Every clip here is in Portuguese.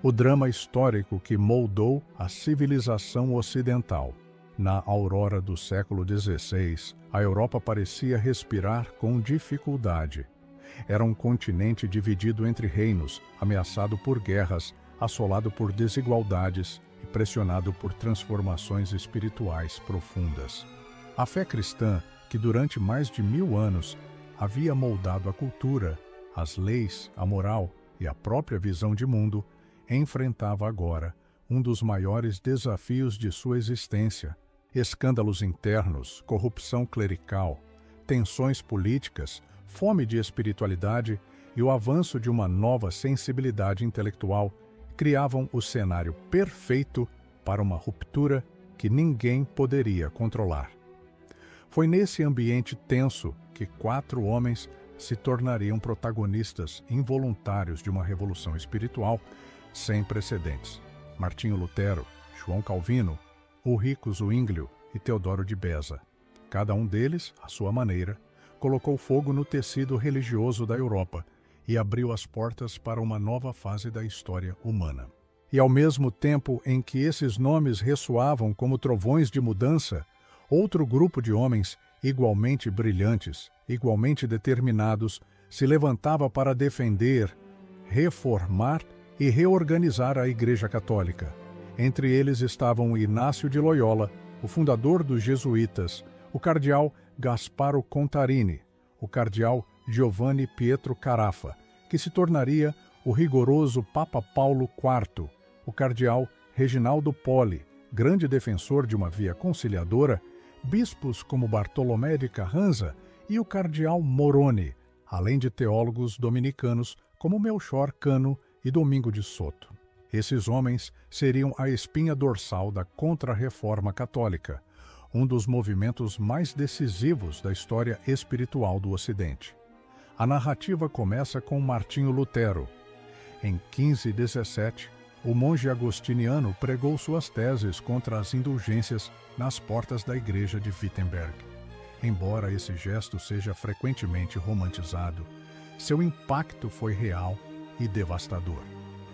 o drama histórico que moldou a civilização ocidental. Na aurora do século XVI, a Europa parecia respirar com dificuldade. Era um continente dividido entre reinos, ameaçado por guerras, assolado por desigualdades e pressionado por transformações espirituais profundas. A fé cristã, que durante mais de 1000 anos havia moldado a cultura, as leis, a moral e a própria visão de mundo, enfrentava agora um dos maiores desafios de sua existência: escândalos internos, corrupção clerical, tensões políticas, fome de espiritualidade e o avanço de uma nova sensibilidade intelectual criavam o cenário perfeito para uma ruptura que ninguém poderia controlar. Foi nesse ambiente tenso que 4 homens se tornariam protagonistas involuntários de uma revolução espiritual sem precedentes: Martinho Lutero, João Calvino, Ulrico Zwinglio e Teodoro de Beza. Cada um deles, à sua maneira, colocou fogo no tecido religioso da Europa e abriu as portas para uma nova fase da história humana. E ao mesmo tempo em que esses nomes ressoavam como trovões de mudança, outro grupo de homens igualmente brilhantes, igualmente determinados, se levantava para defender, reformar e reorganizar a Igreja Católica. Entre eles estavam Inácio de Loyola, o fundador dos jesuítas, o cardeal Gasparo Contarini, o cardeal Giovanni Pietro Carafa, que se tornaria o rigoroso Papa Paulo IV, o cardeal Reginaldo Poli, grande defensor de uma via conciliadora, bispos como Bartolomé de Carranza e o cardeal Moroni, além de teólogos dominicanos como Melchor Cano e Domingo de Soto. Esses homens seriam a espinha dorsal da Contra-Reforma Católica, um dos movimentos mais decisivos da história espiritual do Ocidente. A narrativa começa com Martinho Lutero. Em 1517, o monge agostiniano pregou suas teses contra as indulgências nas portas da igreja de Wittenberg. Embora esse gesto seja frequentemente romantizado, seu impacto foi real e devastador.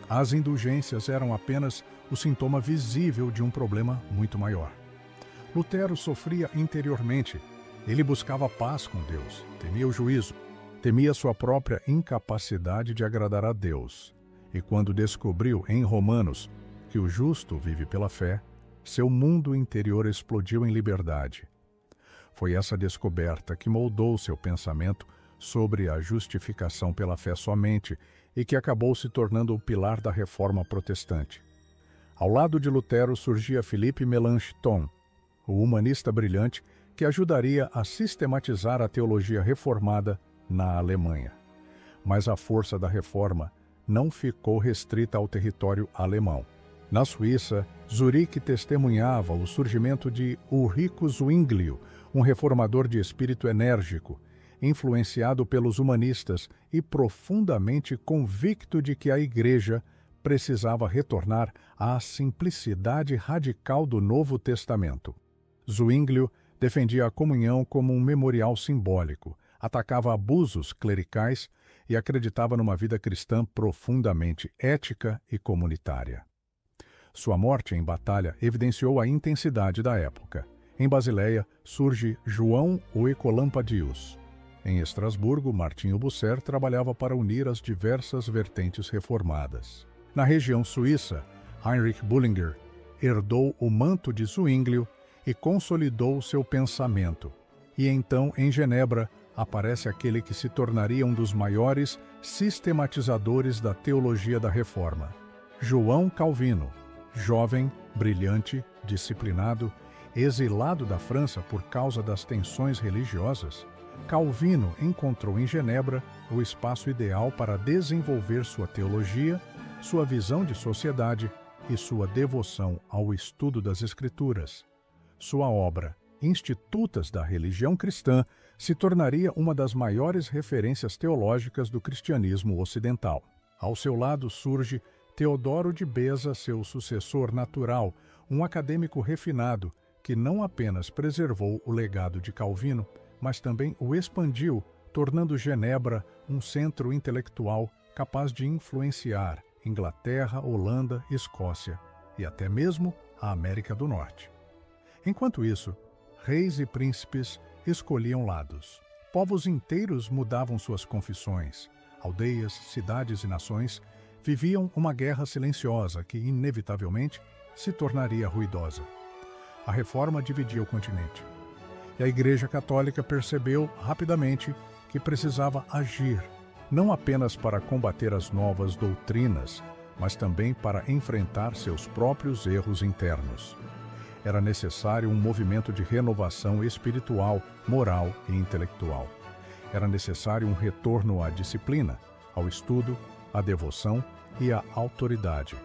As indulgências eram apenas o sintoma visível de um problema muito maior. Lutero sofria interiormente. Ele buscava paz com Deus, temia o juízo, temia sua própria incapacidade de agradar a Deus. E quando descobriu em Romanos que o justo vive pela fé, seu mundo interior explodiu em liberdade. Foi essa descoberta que moldou seu pensamento sobre a justificação pela fé somente e que acabou se tornando o pilar da reforma protestante. Ao lado de Lutero surgia Philippe Melanchthon, o humanista brilhante que ajudaria a sistematizar a teologia reformada na Alemanha. Mas a força da reforma não ficou restrita ao território alemão. Na Suíça, Zurique testemunhava o surgimento de Ulrico Zwinglio, um reformador de espírito enérgico, influenciado pelos humanistas e profundamente convicto de que a Igreja precisava retornar à simplicidade radical do Novo Testamento. Zwinglio defendia a comunhão como um memorial simbólico, atacava abusos clericais e acreditava numa vida cristã profundamente ética e comunitária. Sua morte em batalha evidenciou a intensidade da época. Em Basileia surge João o Ecolampadius. Em Estrasburgo, Martinho Bucer trabalhava para unir as diversas vertentes reformadas. Na região suíça, Heinrich Bullinger herdou o manto de Zwinglio e consolidou seu pensamento. E então, em Genebra, aparece aquele que se tornaria um dos maiores sistematizadores da teologia da Reforma, João Calvino. Jovem, brilhante, disciplinado, exilado da França por causa das tensões religiosas, Calvino encontrou em Genebra o espaço ideal para desenvolver sua teologia, sua visão de sociedade e sua devoção ao estudo das Escrituras. Sua obra, Institutas da Religião Cristã, se tornaria uma das maiores referências teológicas do cristianismo ocidental. Ao seu lado surge Teodoro de Beza, seu sucessor natural, um acadêmico refinado que não apenas preservou o legado de Calvino, mas também o expandiu, tornando Genebra um centro intelectual capaz de influenciar Inglaterra, Holanda, Escócia e até mesmo a América do Norte. Enquanto isso, reis e príncipes escolhiam lados. Povos inteiros mudavam suas confissões. Aldeias, cidades e nações viviam uma guerra silenciosa que, inevitavelmente, se tornaria ruidosa. A Reforma dividia o continente. E a Igreja Católica percebeu rapidamente que precisava agir, não apenas para combater as novas doutrinas, mas também para enfrentar seus próprios erros internos. Era necessário um movimento de renovação espiritual, moral e intelectual. Era necessário um retorno à disciplina, ao estudo, à devoção e à autoridade.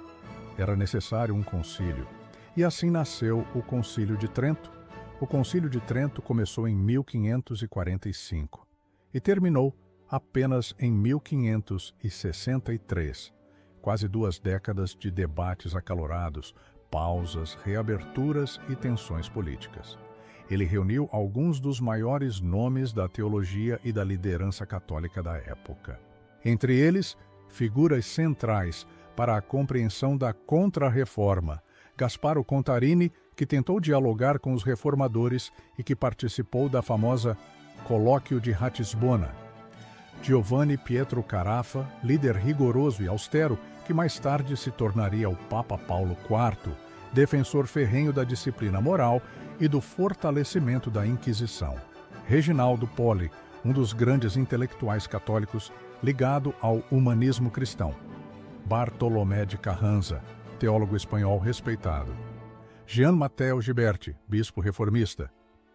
Era necessário um concílio. E assim nasceu o Concílio de Trento. O Concílio de Trento começou em 1545 e terminou apenas em 1563. Quase 2 décadas de debates acalorados, pausas, reaberturas e tensões políticas. Ele reuniu alguns dos maiores nomes da teologia e da liderança católica da época. Entre eles, figuras centrais para a compreensão da Contra-Reforma: Gasparo Contarini, que tentou dialogar com os reformadores e que participou da famosa Colóquio de Ratisbona; Giovanni Pietro Carafa, líder rigoroso e austero, que mais tarde se tornaria o Papa Paulo IV, defensor ferrenho da disciplina moral e do fortalecimento da Inquisição; Reginaldo Poli, um dos grandes intelectuais católicos ligado ao humanismo cristão; Bartolomé de Carranza, teólogo espanhol respeitado; Jean Mateo Ghiberti, bispo reformista;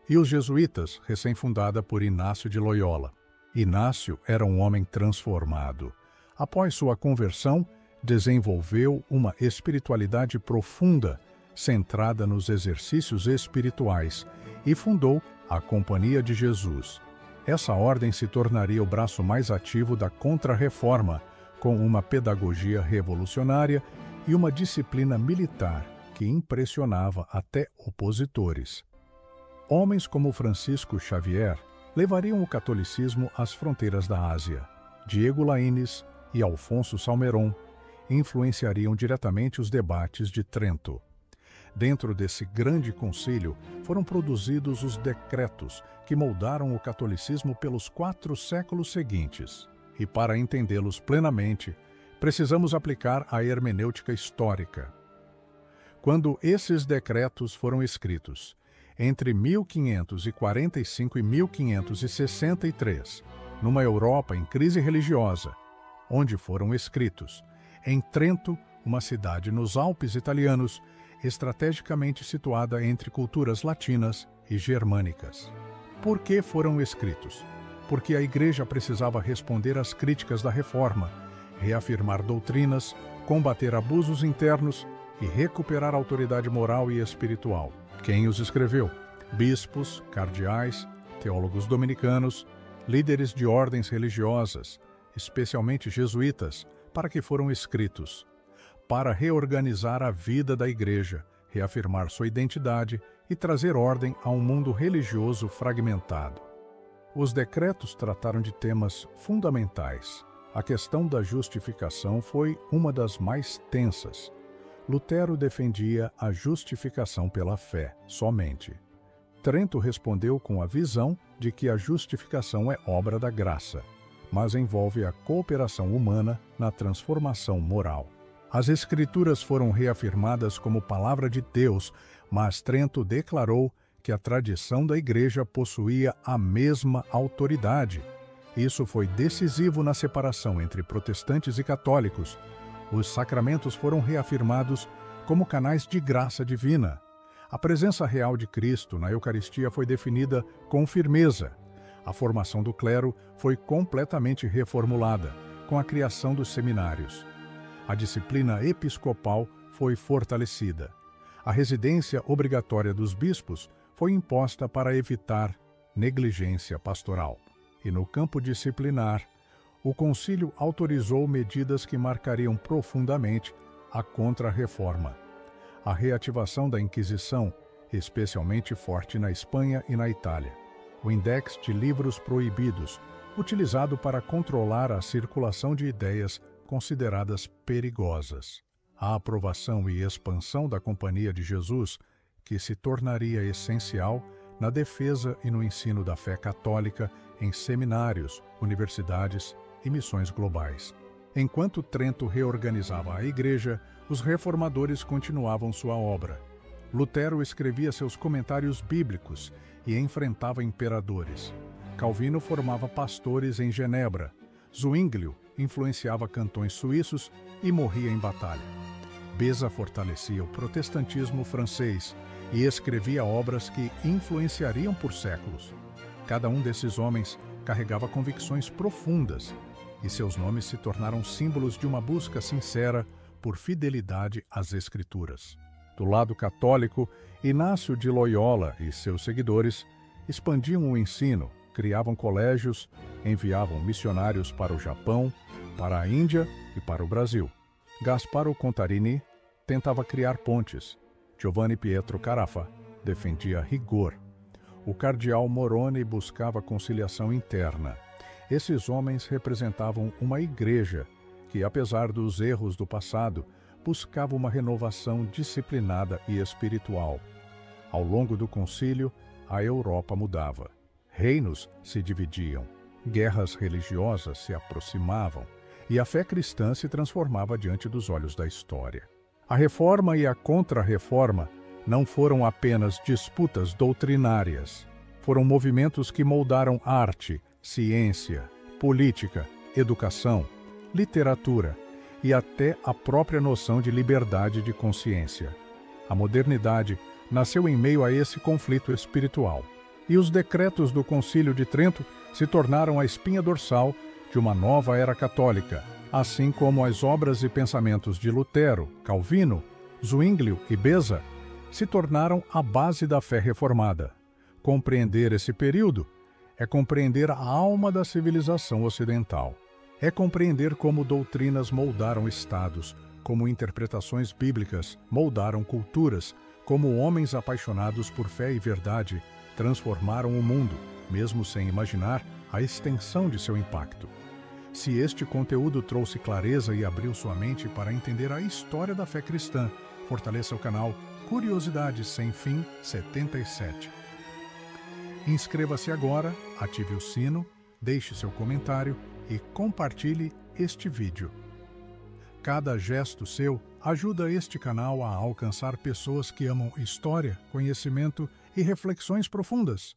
e os jesuítas, recém-fundada por Inácio de Loyola. Inácio era um homem transformado. Após sua conversão, desenvolveu uma espiritualidade profunda, centrada nos exercícios espirituais, e fundou a Companhia de Jesus. Essa ordem se tornaria o braço mais ativo da Contra-Reforma, com uma pedagogia revolucionária e uma disciplina militar que impressionava até opositores. Homens como Francisco Xavier levariam o catolicismo às fronteiras da Ásia. Diego Laínez e Alfonso Salmeron influenciariam diretamente os debates de Trento. Dentro desse grande concílio foram produzidos os decretos que moldaram o catolicismo pelos 4 séculos seguintes. E para entendê-los plenamente, precisamos aplicar a hermenêutica histórica. Quando esses decretos foram escritos, entre 1545 e 1563, numa Europa em crise religiosa, onde foram escritos, em Trento, uma cidade nos Alpes italianos, estrategicamente situada entre culturas latinas e germânicas. Por que foram escritos? Porque a Igreja precisava responder às críticas da Reforma, reafirmar doutrinas, combater abusos internos e recuperar a autoridade moral e espiritual. Quem os escreveu? Bispos, cardeais, teólogos dominicanos, líderes de ordens religiosas, especialmente jesuítas, para que foram escritos? Para reorganizar a vida da Igreja, reafirmar sua identidade e trazer ordem a um mundo religioso fragmentado. Os decretos trataram de temas fundamentais. A questão da justificação foi uma das mais tensas. Lutero defendia a justificação pela fé, somente. Trento respondeu com a visão de que a justificação é obra da graça, mas envolve a cooperação humana na transformação moral. As Escrituras foram reafirmadas como palavra de Deus, mas Trento declarou que a tradição da Igreja possuía a mesma autoridade. Isso foi decisivo na separação entre protestantes e católicos. Os sacramentos foram reafirmados como canais de graça divina. A presença real de Cristo na Eucaristia foi definida com firmeza. A formação do clero foi completamente reformulada, com a criação dos seminários. A disciplina episcopal foi fortalecida. A residência obrigatória dos bispos foi imposta para evitar negligência pastoral. E no campo disciplinar, o concílio autorizou medidas que marcariam profundamente a Contra-Reforma. A reativação da Inquisição, especialmente forte na Espanha e na Itália. O Index de Livros Proibidos, utilizado para controlar a circulação de ideias consideradas perigosas. A aprovação e expansão da Companhia de Jesus, que se tornaria essencial na defesa e no ensino da fé católica em seminários, universidades e missões globais. Enquanto Trento reorganizava a Igreja, os reformadores continuavam sua obra. Lutero escrevia seus comentários bíblicos e enfrentava imperadores. Calvino formava pastores em Genebra. Zwinglio influenciava cantões suíços e morria em batalha. Beza fortalecia o protestantismo francês e escrevia obras que influenciariam por séculos. Cada um desses homens carregava convicções profundas e seus nomes se tornaram símbolos de uma busca sincera por fidelidade às Escrituras. Do lado católico, Inácio de Loyola e seus seguidores expandiam o ensino, criavam colégios, enviavam missionários para o Japão, para a Índia e para o Brasil. Gasparo Contarini tentava criar pontes. Giovanni Pietro Carafa defendia rigor. O cardeal Moroni buscava conciliação interna. Esses homens representavam uma igreja que, apesar dos erros do passado, buscava uma renovação disciplinada e espiritual. Ao longo do concílio, a Europa mudava. Reinos se dividiam, guerras religiosas se aproximavam e a fé cristã se transformava diante dos olhos da história. A Reforma e a Contra-Reforma não foram apenas disputas doutrinárias. Foram movimentos que moldaram arte, ciência, política, educação, literatura e até a própria noção de liberdade de consciência. A modernidade nasceu em meio a esse conflito espiritual, e os decretos do Concílio de Trento se tornaram a espinha dorsal de uma nova era católica, assim como as obras e pensamentos de Lutero, Calvino, Zwinglio e Beza se tornaram a base da fé reformada. Compreender esse período é compreender a alma da civilização ocidental. É compreender como doutrinas moldaram estados, como interpretações bíblicas moldaram culturas, como homens apaixonados por fé e verdade transformaram o mundo, mesmo sem imaginar a extensão de seu impacto. Se este conteúdo trouxe clareza e abriu sua mente para entender a história da fé cristã, fortaleça o canal Curiosidades Sem Fim 77. Inscreva-se agora, ative o sino, deixe seu comentário e compartilhe este vídeo. Cada gesto seu ajuda este canal a alcançar pessoas que amam história, conhecimento e reflexões profundas.